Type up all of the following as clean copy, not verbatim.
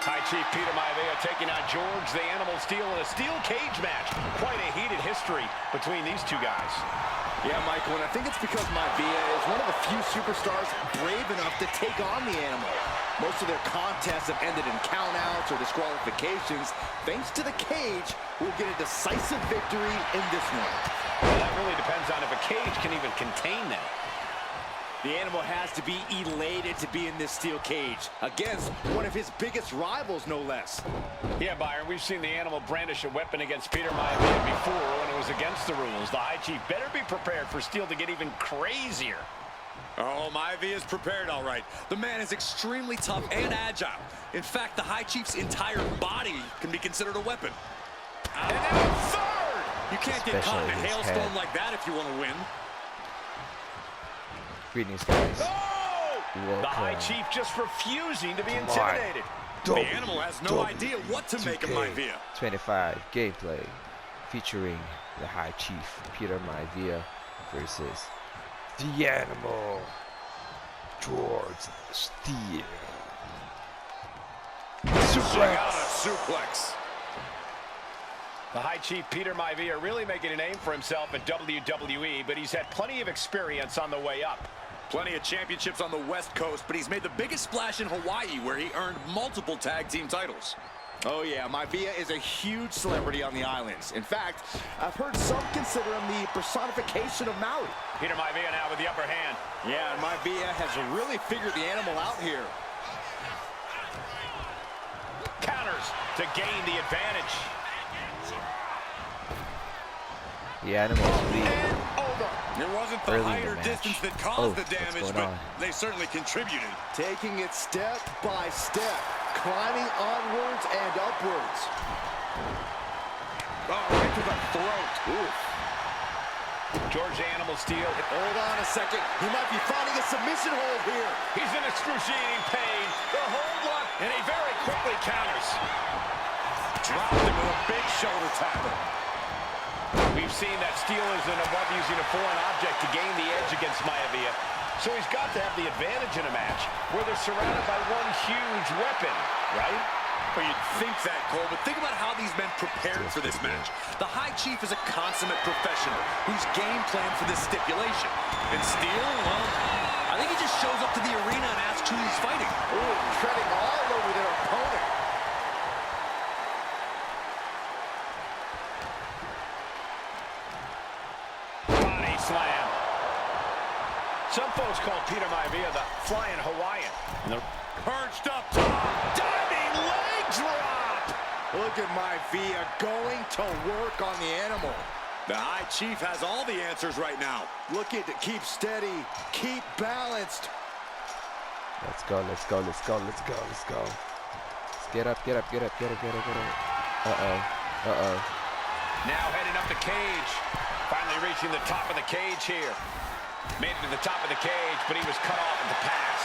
High Chief Peter Maivia taking on George the Animal Steele in a steel cage match. Quite a heated history between these two guys. Yeah, Michael, and I think it's because Maivia is one of the few superstars brave enough to take on the Animal. Most of their contests have ended in countouts or disqualifications. Thanks to the cage, we'll get a decisive victory in this one. Well, that really depends on if a cage can even contain them. The Animal has to be elated to be in this steel cage against one of his biggest rivals, no less. Yeah, Byron, we've seen the Animal brandish a weapon against Peter Maivia before when it was against the rules. The High Chief better be prepared for Steele to get even crazier. Oh, Maivia is prepared, all right. The man is extremely tough and agile. In fact, the High Chief's entire body can be considered a weapon. And now third! You can't get caught in a hailstone like that if you want to win. Greetings, guys. Oh! The High Chief just refusing to be intimidated. The Animal has no idea what to make of Maivia. 25 gameplay featuring the High Chief Peter Maivia versus the Animal George Steele. Suplex. The High Chief Peter Maivia really making a name for himself in WWE, but he's had plenty of experience on the way up. Plenty of championships on the West Coast, but he's made the biggest splash in Hawaii, where he earned multiple tag team titles. Oh yeah, Maivia is a huge celebrity on the islands. In fact, I've heard some consider him the personification of Maui. Peter Maivia now with the upper hand. Yeah, and Maivia has really figured the Animal out here. Counters to gain the advantage. The Animal's lead. It wasn't the height or distance that caused the damage, but they certainly contributed. Taking it step by step, climbing onwards and upwards. Oh, right to the throat. Oof. George the Animal Steele. Hold on a second. He might be finding a submission hold here. He's in excruciating pain. The hold lock, and he very quickly counters. Dropped him with a big shoulder tackle. We've seen that Steele isn't above using a foreign object to gain the edge against Maivia. So he's got to have the advantage in a match where they're surrounded by one huge weapon, right? Well, you'd think that, Cole, but think about how these men prepared for this match. The High Chief is a consummate professional who's game planned for this stipulation. And Steele, well, I think he just shows up to the arena and asks who he's fighting. Ooh, treading all over their opponent. Slam. Some folks call Peter Maivia the Flying Hawaiian. And the perched up top, diving leg drop. Look at Maivia going to work on the Animal. The High Chief has all the answers right now. Looking to keep steady, keep balanced. Let's go, let's go, let's go, let's go, let's go. Let's get up, get up, get up, get up, get up, get up. Uh-oh, uh-oh. Now heading up the cage. Finally reaching the top of the cage here. Made it to the top of the cage, but he was cut off at the pass.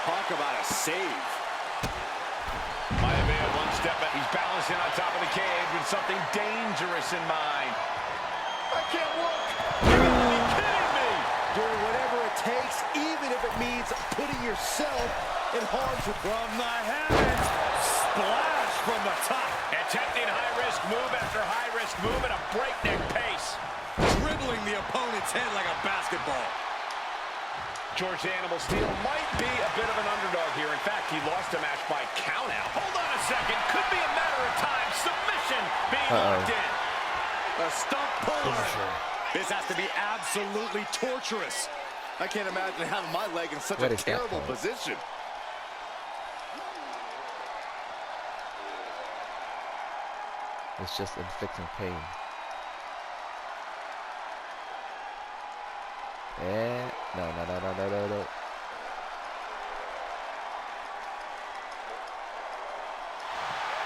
Talk about a save. Maivia one step back. He's balancing on top of the cage with something dangerous in mind. I can't look. You gotta be kidding me. Doing whatever it takes, even if it means putting yourself in harm's way. From the heavens, splash from the top. Attempting high-risk move after high-risk move at a breakneck pace. Dribbling the opponent's head like a basketball. George the Animal Steele might be a bit of an underdog here. In fact, he lost a match by countout. Hold on a second. Could be a matter of time. Submission being locked in. A stump puller. This has to be absolutely torturous. I can't imagine having my leg in such a terrible position. It's just inflicting pain. Eh, no.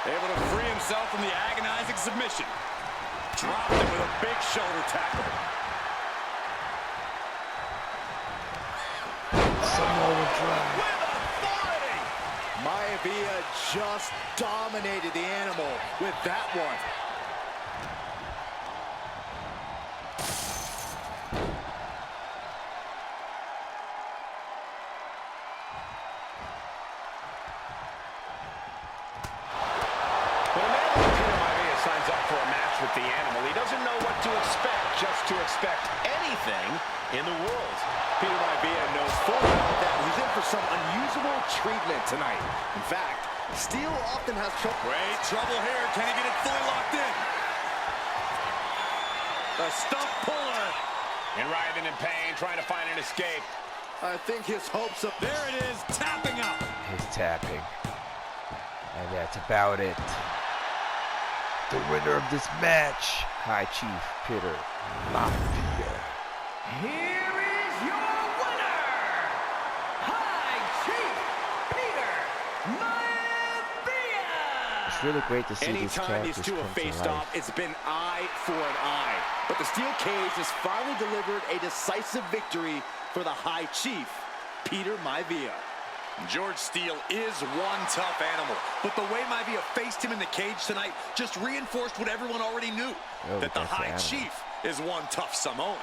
Able to free himself from the agonizing submission. Dropped him with a big shoulder tackle. Samoa drop. With authority. Maivia just dominated the Animal with that one. expect anything in the world. Peter Maivia knows full well that he's in for some unusual treatment tonight. In fact, Steele often has trouble. Great trouble here. Can he get it fully locked in? The stump puller. And writhing in pain, trying to find an escape. I think his hopes of... There it is, tapping out. He's tapping. And that's about it. The winner of this match, High Chief Peter Maivia. Here is your winner, High Chief Peter Maivia! It's really great to see these Anytime these characters two have come to faced life. off, it's been eye for an eye. But the steel cage has finally delivered a decisive victory for the High Chief, Peter Maivia. George Steele is one tough animal, but the way Maivia faced him in the cage tonight just reinforced what everyone already knew, Oh, that the that's the High animal. Chief is one tough Samoan.